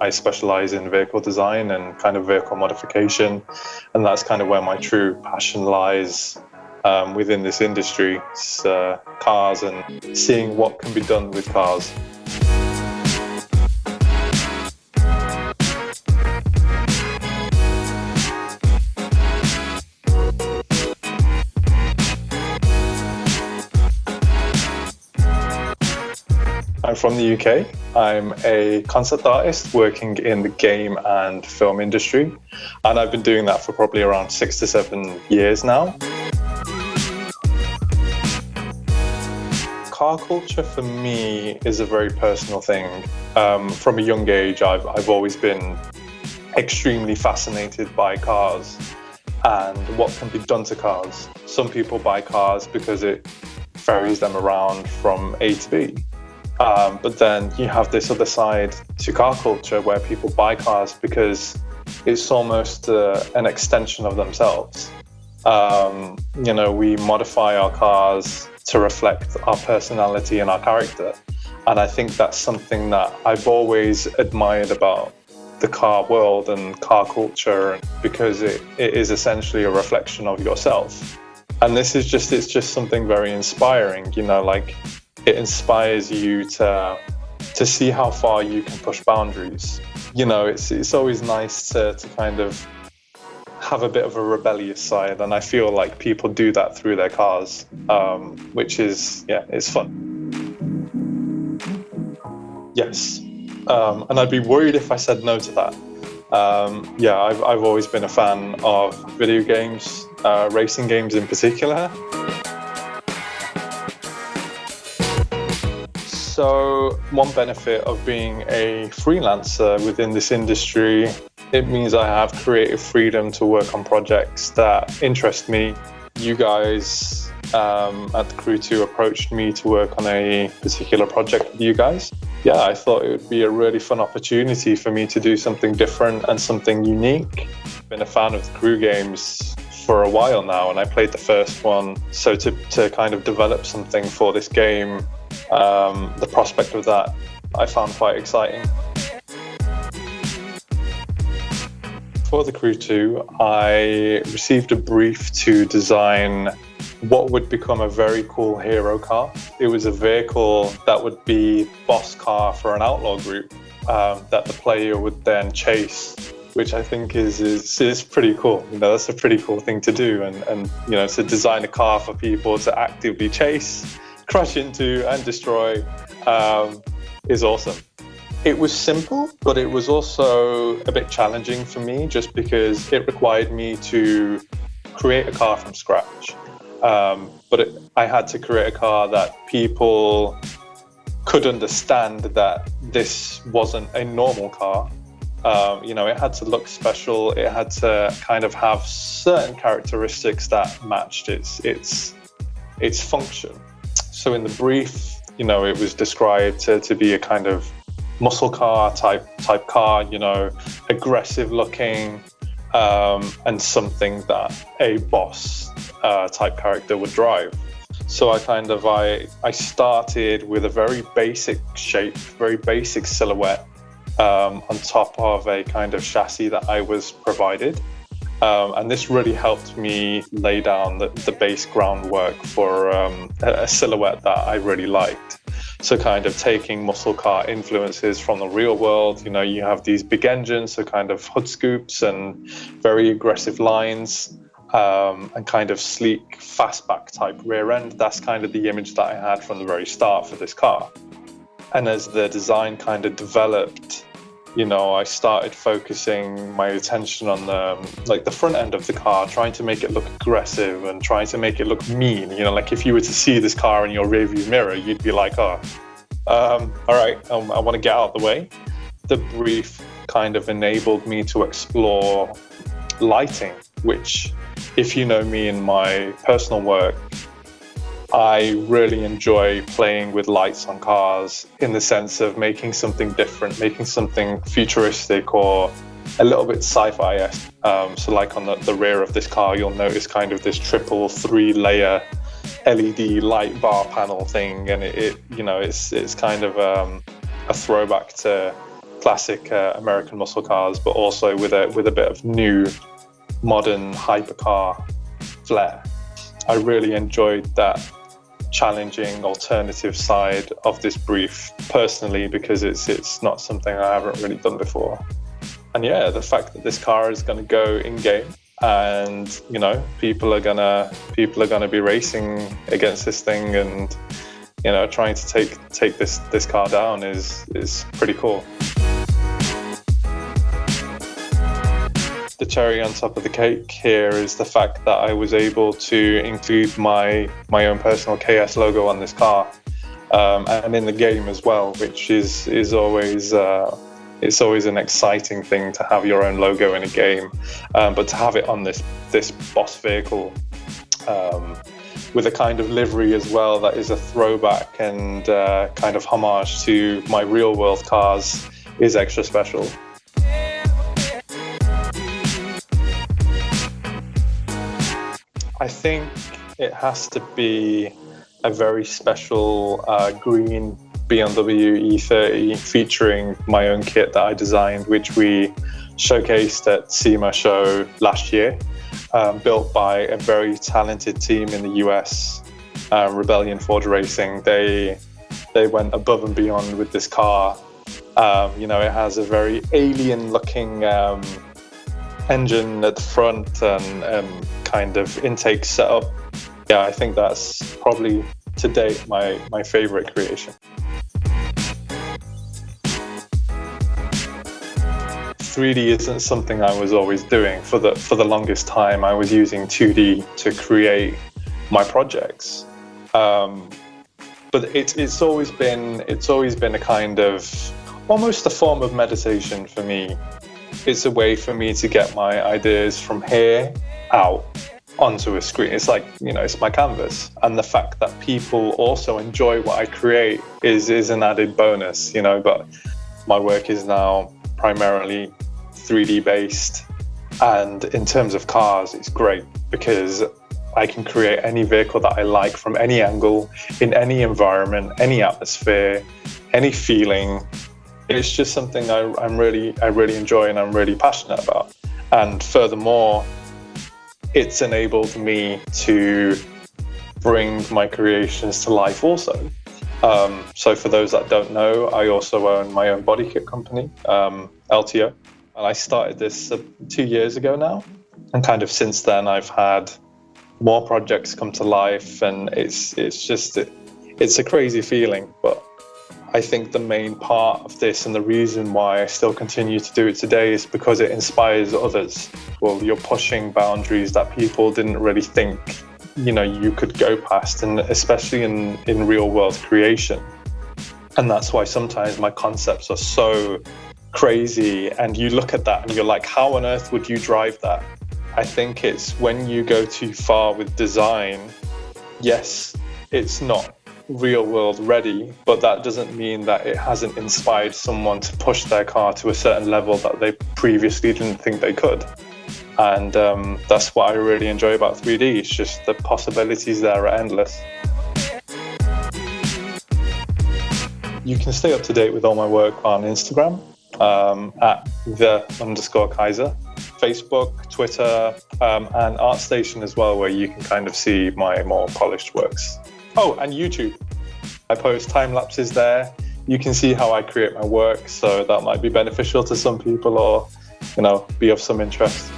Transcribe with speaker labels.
Speaker 1: I specialize in vehicle design and kind of vehicle modification. And that's kind of where my true passion lies within this industry. It's cars and seeing what can be done with cars. I'm from the UK. I'm a concept artist working in the game and film industry, and I've been doing that for probably around 6 to 7 years now. Car culture for me is a very personal thing. From a young age, I've always been extremely fascinated by cars and what can be done to cars. Some people buy cars because it ferries them around from A to B. But then you have this other side to car culture where people buy cars because it's almost an extension of themselves. We modify our cars to reflect our personality and our character. And I think that's something that I've always admired about the car world and car culture, because it is essentially a reflection of yourself. And it's just something very inspiring, it inspires you to see how far you can push boundaries. It's always nice to kind of have a bit of a rebellious side, and I feel like people do that through their cars, which is, it's fun. Yes, and I'd be worried if I said no to that. I've always been a fan of video games, racing games in particular. So one benefit of being a freelancer within this industry, it means I have creative freedom to work on projects that interest me. You guys at the Crew 2 approached me to work on a particular project with you guys. Yeah, I thought it would be a really fun opportunity for me to do something different and something unique. I've been a fan of the Crew games for a while now, and I played the first one. So to kind of develop something for this game, the prospect of that I found quite exciting. For the Crew 2, I received a brief to design what would become a very cool hero car. It was a vehicle that would be boss car for an outlaw group that the player would then chase, which I think is pretty cool. That's a pretty cool thing to do, and to design a car for people to actively chase, crash into and destroy is awesome. It was simple, but it was also a bit challenging for me, just because it required me to create a car from scratch. I had to create a car that people could understand that this wasn't a normal car. It had to look special. It had to kind of have certain characteristics that matched its function. So in the brief, it was described to be a kind of muscle car type car, aggressive looking, and something that a boss type character would drive. So I started with a very basic shape, very basic silhouette on top of a kind of chassis that I was provided. And this really helped me lay down the base groundwork for a silhouette that I really liked. So kind of taking muscle car influences from the real world, you have these big engines, so kind of hood scoops and very aggressive lines, and kind of sleek fastback type rear end. That's kind of the image that I had from the very start for this car. And as the design kind of developed, I started focusing my attention on the front end of the car, trying to make it look aggressive and trying to make it look mean. If you were to see this car in your rearview mirror, you'd be like, all right, I want to get out of the way. The brief kind of enabled me to explore lighting, which, if you know me in my personal work, I really enjoy playing with lights on cars in the sense of making something different, making something futuristic or a little bit sci-fi-esque. So like on the rear of this car, you'll notice kind of this triple 3-layer LED light bar panel thing. And it's kind of a throwback to classic American muscle cars, but also with a bit of new, modern hypercar flair. I really enjoyed that challenging alternative side of this brief personally, because it's not something I haven't really done before. And yeah, the fact that this car is going to go in game, and you know, people are gonna be racing against this thing, and you know, trying to take this car down is pretty cool. The cherry on top of the cake here is the fact that I was able to include my own personal KS logo on this car, and in the game as well, which is always it's always an exciting thing to have your own logo in a game, but to have it on this boss vehicle with a kind of livery as well that is a throwback and kind of homage to my real world cars is extra special. I think it has to be a very special green BMW E30 featuring my own kit that I designed, which we showcased at SEMA show last year, built by a very talented team in the US, Rebellion Ford Racing. They went above and beyond with this car. You know, it has a very alien-looking engine at the front and kind of intake setup. Yeah, I think that's probably to date my favorite creation. 3D isn't something I was always doing. For the longest time, I was using 2D to create my projects. But it's always been a kind of almost a form of meditation for me. It's a way for me to get my ideas from here out onto a screen. It's like, you know, it's my canvas, and the fact that people also enjoy what I create is an added bonus, you know. But my work is now primarily 3D based, and in terms of cars, it's great because I can create any vehicle that I like from any angle, in any environment, any atmosphere, any feeling. It's just something I really enjoy and I'm really passionate about. And furthermore, it's enabled me to bring my creations to life also. So for those that don't know, I also own my own body kit company, LTO. And I started this 2 years ago now. And kind of since then, I've had more projects come to life, and it's a crazy feeling. But I think the main part of this, and the reason why I still continue to do it today, is because it inspires others. Well, you're pushing boundaries that people didn't really think, you know, you could go past, and especially in real world creation. And that's why sometimes my concepts are so crazy, and you look at that and you're like, how on earth would you drive that? I think it's when you go too far with design, yes, it's not real world ready, but that doesn't mean that it hasn't inspired someone to push their car to a certain level that they previously didn't think they could. And that's what I really enjoy about 3D. It's just the possibilities there are endless. You can stay up to date with all my work on Instagram at _Khyzyl, Facebook, Twitter, and ArtStation as well, where you can kind of see my more polished works. Oh, and YouTube. I post time lapses there. You can see how I create my work, so that might be beneficial to some people, or, you know, be of some interest.